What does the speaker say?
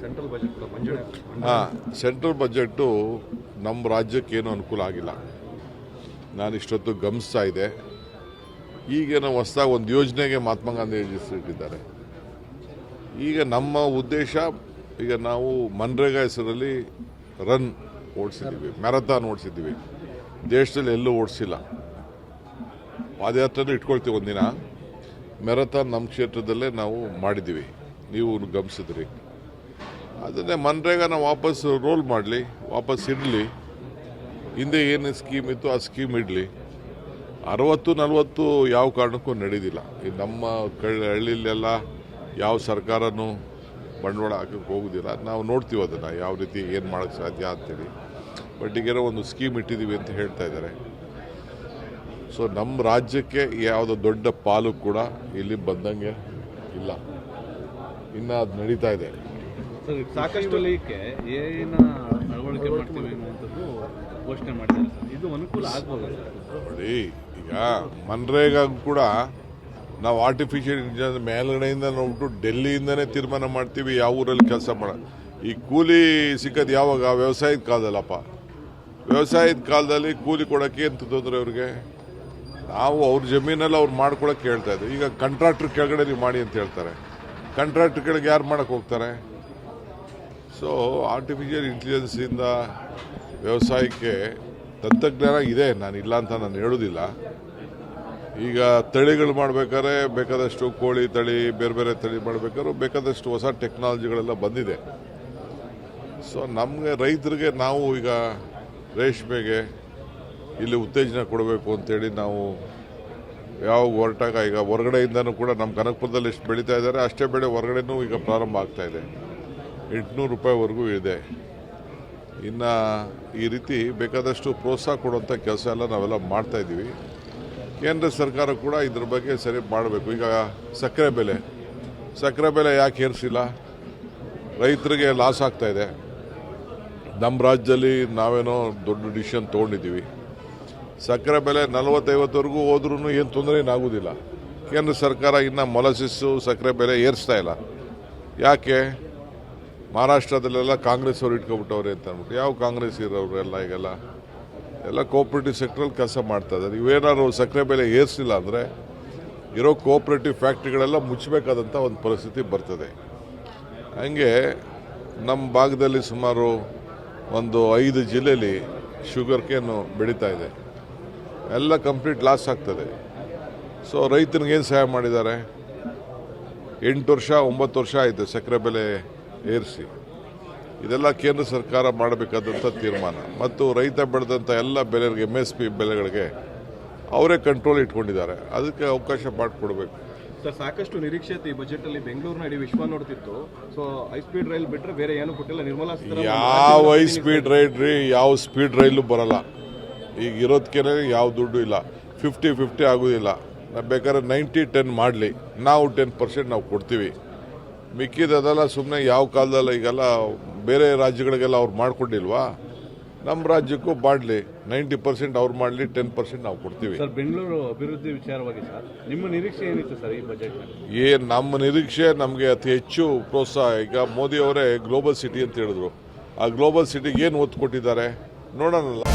Central budget ಕೂಡ ಮಂಜೂರು. Central budget ನಮ್ಮ ರಾಜ್ಯಕ್ಕೆ ಏನು ಅನುಕೂಲ ಆಗಿಲ್ಲ. ನಾನು ಇಷ್ಟೊತ್ತು ಗಮನಿಸ್ತಾ ಇದ್ದೆ. ಈಗ ನಾವು ಹೊಸದಾಗಿ ಒಂದು ಯೋಜನೆಗೆ ಮಹಾತ್ಮ ಗಾಂಧಿ ಇಟ್ಟಿದ್ದಾರೆ. ಈಗ ನಮ್ಮ ಉದ್ದೇಶ, ಈಗ ನಾವು ಮನ್ರೇಗಾ ಹೆಸರಲ್ಲಿ ರನ್ ಓಡಿಸಿದ್ದೀವಿ, ಮ್ಯಾರಥಾನ್ ಓಡಿಸಿದ್ದೀವಿ. ದೇಶದಲ್ಲಿ ಎಲ್ಲೂ ಓಡಿಸಿಲ್ಲ. ಪಾದಯಾತ್ರೆನೂ ಇಟ್ಕೊಳ್ತೀವಿ ಒಂದಿನ. ಮ್ಯಾರಥಾನ್ ನಮ್ಮ ಕ್ಷೇತ್ರದಲ್ಲೇ ನಾವು ಮಾಡಿದ್ದೀವಿ, ನೀವು ಗಮನಿಸಿದ್ರಿ. ಅದನ್ನೇ ಮನ್ರೇಗಾನ ವಾಪಸ್ ರೋಲ್ ಮಾಡಲಿ, ವಾಪಸ್ ಇಡಲಿ. ಹಿಂದೆ ಏನು ಸ್ಕೀಮ್ ಇತ್ತು ಆ ಸ್ಕೀಮ್ ಇಡಲಿ. 60-40 ಯಾವ ಕಾರಣಕ್ಕೂ ನಡೆದಿಲ್ಲ. ಈ ನಮ್ಮ ಹಳ್ಳಿಲೆಲ್ಲ ಯಾವ ಸರ್ಕಾರನೂ ಬಂಡವಾಳ ಹಾಕಕ್ಕೆ ಹೋಗೋದಿಲ್ಲ. ನಾವು ನೋಡ್ತೀವಿ ಅದನ್ನು ಯಾವ ರೀತಿ ಏನು ಮಾಡೋಕ್ಕೆ ಸಾಧ್ಯ ಅಂತೇಳಿ. ಬಟ್ ಈಗೇನೋ ಒಂದು ಸ್ಕೀಮ್ ಇಟ್ಟಿದ್ದೀವಿ ಅಂತ ಹೇಳ್ತಾ ಇದ್ದಾರೆ. ಸೊ ನಮ್ಮ ರಾಜ್ಯಕ್ಕೆ ಯಾವುದೋ ದೊಡ್ಡ ಪಾಲು ಕೂಡ ಇಲ್ಲಿ ಬಂದಂಗೆ ಇಲ್ಲ. ಇನ್ನು ಅದು ನಡೀತಾ ಇದೆ. ಸಾಕಷ್ಟು ವಲಯಕ್ಕೆ ಏನ ಅಳವಡಿಕೆ ಮಾಡ್ತೀವಿ ಅನ್ನುವಂಥದ್ದು ಘೋಷಣೆ ಮಾಡಿದ್ದಾರೆ ಸರ್. ಇದು ಅನುಕೂಲ ಆಗ್ಬೋದು ನೋಡಿ. ಈಗ ಮನ್ರೇಗಾ ಕೂಡ ನಾವು ಆರ್ಟಿಫಿಷಿಯಲ್ ಇಂಟೆಲಿಜೆನ್ಸ್ ಮೇಲ್ಗಡೆಯಿಂದ ನೋಡ್ಬಿಟ್ಟು ಡೆಲ್ಲಿಯಿಂದನೇ ತೀರ್ಮಾನ ಮಾಡ್ತೀವಿ ಯಾವ ಊರಲ್ಲಿ ಕೆಲಸ ಮಾಡ. ಈ ಕೂಲಿ ಸಿಕ್ಕೋದು ಯಾವಾಗ? ವ್ಯವಸಾಯದ ಕಾಲದಲ್ಲಪ್ಪ. ವ್ಯವಸಾಯದ ಕಾಲದಲ್ಲಿ ಕೂಲಿ ಕೊಡೋಕ್ಕೆ ಏನು ತೊಂದರೆ ಅವ್ರಿಗೆ? ನಾವು ಅವ್ರ ಜಮೀನಲ್ಲಿ ಅವ್ರು ಮಾಡ್ಕೊಳಕ್ಕೆ ಹೇಳ್ತಾ ಇದ್ದೀವಿ. ಈಗ ಕಾಂಟ್ರಾಕ್ಟರ್ ಕೆಳಗಡೆ ನೀವು ಮಾಡಿ ಅಂತ ಹೇಳ್ತಾರೆ. ಕಾಂಟ್ರಾಕ್ಟರ್ ಕೆಳಗೆ ಯಾರು ಮಾಡಕ್ಕೆ ಹೋಗ್ತಾರೆ? ಸೊ ಆರ್ಟಿಫಿಷಿಯಲ್ ಇಂಟೆಲಿಜೆನ್ಸಿಂದ ವ್ಯವಸಾಯಕ್ಕೆ ತಂತ್ರಜ್ಞಾನ ಇದೆ, ನಾನು ಇಲ್ಲ ಅಂತ ನಾನು ಹೇಳೋದಿಲ್ಲ. ಈಗ ತಳಿಗಳು ಮಾಡಬೇಕಾದ್ರೆ ಬೇಕಾದಷ್ಟು ಕೋಳಿ ತಳಿ, ಬೇರೆ ಬೇರೆ ತಳಿ ಮಾಡಬೇಕಾದ್ರೂ ಬೇಕಾದಷ್ಟು ಹೊಸ ಟೆಕ್ನಾಲಜಿಗಳೆಲ್ಲ ಬಂದಿದೆ. ಸೊ ನಮಗೆ ರೈತರಿಗೆ ನಾವು ಈಗ ರೇಷ್ಮೆಗೆ ಇಲ್ಲಿ ಉತ್ತೇಜನ ಕೊಡಬೇಕು ಅಂತೇಳಿ ನಾವು ಯಾವಾಗ ಹೊರಟಾಗ, ಈಗ ಹೊರಗಡೆಯಿಂದನೂ ಕೂಡ ನಮ್ಮ ಕನಕಪುರದಲ್ಲಿ ಎಷ್ಟು ಬೆಳೀತಾ ಇದ್ದಾರೆ ಅಷ್ಟೇ ಬೆಳೆ ಹೊರಗಡೆನೂ ಈಗ ಪ್ರಾರಂಭ ಆಗ್ತಾ ಇದೆ. 800 ರೂಪಾಯಿವರೆಗೂ ಇದೆ. ಇನ್ನು ಈ ರೀತಿ ಬೇಕಾದಷ್ಟು ಪ್ರೋತ್ಸಾಹ ಕೊಡುವಂಥ ಕೆಲಸ ಎಲ್ಲ ನಾವೆಲ್ಲ ಮಾಡ್ತಾ ಇದ್ದೀವಿ. ಕೇಂದ್ರ ಸರ್ಕಾರ ಕೂಡ ಇದ್ರ ಬಗ್ಗೆ ಸರಿ ಮಾಡಬೇಕು. ಈಗ ಸಕ್ಕರೆ ಬೆಲೆ ಯಾಕೆ ಏರಿಸಿಲ್ಲ? ರೈತರಿಗೆ ಲಾಸ್ ಆಗ್ತಾ ಇದೆ. ನಮ್ಮ ರಾಜ್ಯದಲ್ಲಿ ನಾವೇನೋ ದೊಡ್ಡ ಡಿಸಿಷನ್ ತೊಗೊಂಡಿದ್ದೀವಿ. ಸಕ್ಕರೆ ಬೆಲೆ 40-50ವರೆಗೂ ಹೋದ್ರೂ ಏನು ತೊಂದರೆ ಏನಾಗೋದಿಲ್ಲ. ಕೇಂದ್ರ ಸರ್ಕಾರ ಇನ್ನು ಮೊಲಸಿಸ್ಸು ಸಕ್ಕರೆ ಬೆಲೆ ಏರಿಸ್ತಾ ಇಲ್ಲ. ಯಾಕೆ? ಮಹಾರಾಷ್ಟ್ರದಲ್ಲೆಲ್ಲ ಕಾಂಗ್ರೆಸ್ ಅವರು ಇಟ್ಕೊಬಿಟ್ಟವ್ರೆ ಅಂತ ಅಂದ್ಬಿಟ್ಟು. ಯಾವ ಕಾಂಗ್ರೆಸ್ ಇರೋರೆಲ್ಲ ಈಗೆಲ್ಲ ಎಲ್ಲ ಕೋಆಪರೇಟಿವ್ ಸೆಕ್ಟ್ರಲ್ಲಿ ಕೆಲಸ ಮಾಡ್ತಾ ಇದ್ದಾರೆ. ಇವೇನಾದ್ರು ಸಕ್ಕರೆ ಬೆಲೆ ಏರಿಸಿಲ್ಲ ಅಂದರೆ ಇರೋ ಕೋಆಪರೇಟಿವ್ ಫ್ಯಾಕ್ಟ್ರಿಗಳೆಲ್ಲ ಮುಚ್ಚಬೇಕಾದಂಥ ಒಂದು ಪರಿಸ್ಥಿತಿ ಬರ್ತದೆ. ಹಂಗೆ ನಮ್ಮ ಭಾಗದಲ್ಲಿ ಸುಮಾರು ಒಂದು 5 ಜಿಲ್ಲೆಯಲ್ಲಿ ಶುಗರ್ ಕೇನು ಬೆಳೀತಾ ಇದೆ. ಎಲ್ಲ ಕಂಪ್ಲೀಟ್ ಲಾಸ್ ಆಗ್ತದೆ. ಸೊ ರೈತನಿಗೇನು ಸಹಾಯ ಮಾಡಿದ್ದಾರೆ? 8 ವರ್ಷ 9 ವರ್ಷ ಆಯಿತು ಸಕ್ಕರೆ ಬೆಲೆ ಏರಿಸಿ. ಇದೆಲ್ಲ ಕೇಂದ್ರ ಸರ್ಕಾರ ಮಾಡಬೇಕಾದಂಥ ತೀರ್ಮಾನ. ಮತ್ತು ರೈತ ಬೆಳೆದಂಥ ಎಲ್ಲ ಬೆಲೆಗಳಿಗೆ MSP ಬೆಲೆಗಳಿಗೆ ಅವರೇ ಕಂಟ್ರೋಲ್ ಇಟ್ಕೊಂಡಿದ್ದಾರೆ. ಅದಕ್ಕೆ ಅವಕಾಶ ಮಾಡಿಕೊಡ್ಬೇಕು ಸರ್. ಸಾಕಷ್ಟು ನಿರೀಕ್ಷೆ ಈ ಬಜೆಟಲ್ಲಿ. ಬೆಂಗಳೂರಿನ ಇಡೀ ವಿಶ್ವ ನೋಡ್ತಿತ್ತು. ಸೊ ಹೈ ಸ್ಪೀಡ್ ರೈಲ್ ಬಿಟ್ಟರೆ ಬೇರೆ ಏನು ಕೊಟ್ಟಿಲ್ಲ. ನಿರ್ಮಲಾ ಸೀತಾರಾಮನ್ ಯಾವ ಹೈ ಸ್ಪೀಡ್ ರೈಲ್ ರೀ, ಯಾವ ಸ್ಪೀಡ್ ರೈಲು ಬರಲ್ಲ. ಈಗ ಇರೋದಕ್ಕೆ ಯಾವ ದುಡ್ಡು ಇಲ್ಲ. 50-50 ಆಗೋದಿಲ್ಲ. ಬೇಕಾದ್ರೆ 90-10 ಮಾಡಲಿ, ನಾವು 10% ನಾವು ಕೊಡ್ತೀವಿ. ಮಿಕ್ಕಿದೆಲ್ಲ ಸುಮ್ಮನೆ ಯಾವ ಕಾಲದಲ್ಲ. ಈಗೆಲ್ಲ ಬೇರೆ ರಾಜ್ಯಗಳಿಗೆಲ್ಲ ಅವ್ರು ಮಾಡಿಕೊಂಡಿಲ್ವಾ? ನಮ್ಮ ರಾಜ್ಯಕ್ಕೂ ಮಾಡಲಿ. 90% ಅವ್ರು ಮಾಡಲಿ, 10% ನಾವು ಕೊಡ್ತೀವಿ. ಸರ್, ಬೆಂಗಳೂರು ಅಭಿವೃದ್ಧಿ ವಿಚಾರವಾಗಿ ಸರ್ ನಿಮ್ಮ ನಿರೀಕ್ಷೆ ಏನಿತ್ತು ಸರ್ ಈ ಬಜೆಟ್ನಲ್ಲಿ? ನಮ್ಮ ನಿರೀಕ್ಷೆ ನಮಗೆ ಅತಿ ಹೆಚ್ಚು ಪ್ರೋತ್ಸಾಹ. ಈಗ ಮೋದಿ ಅವರೇ ಗ್ಲೋಬಲ್ ಸಿಟಿ ಅಂತ ಹೇಳಿದ್ರು. ಆ ಗ್ಲೋಬಲ್ ಸಿಟಿಗೆ ಏನು ಒತ್ತು ಕೊಟ್ಟಿದ್ದಾರೆ ನೋಡೋಣಲ್ಲ.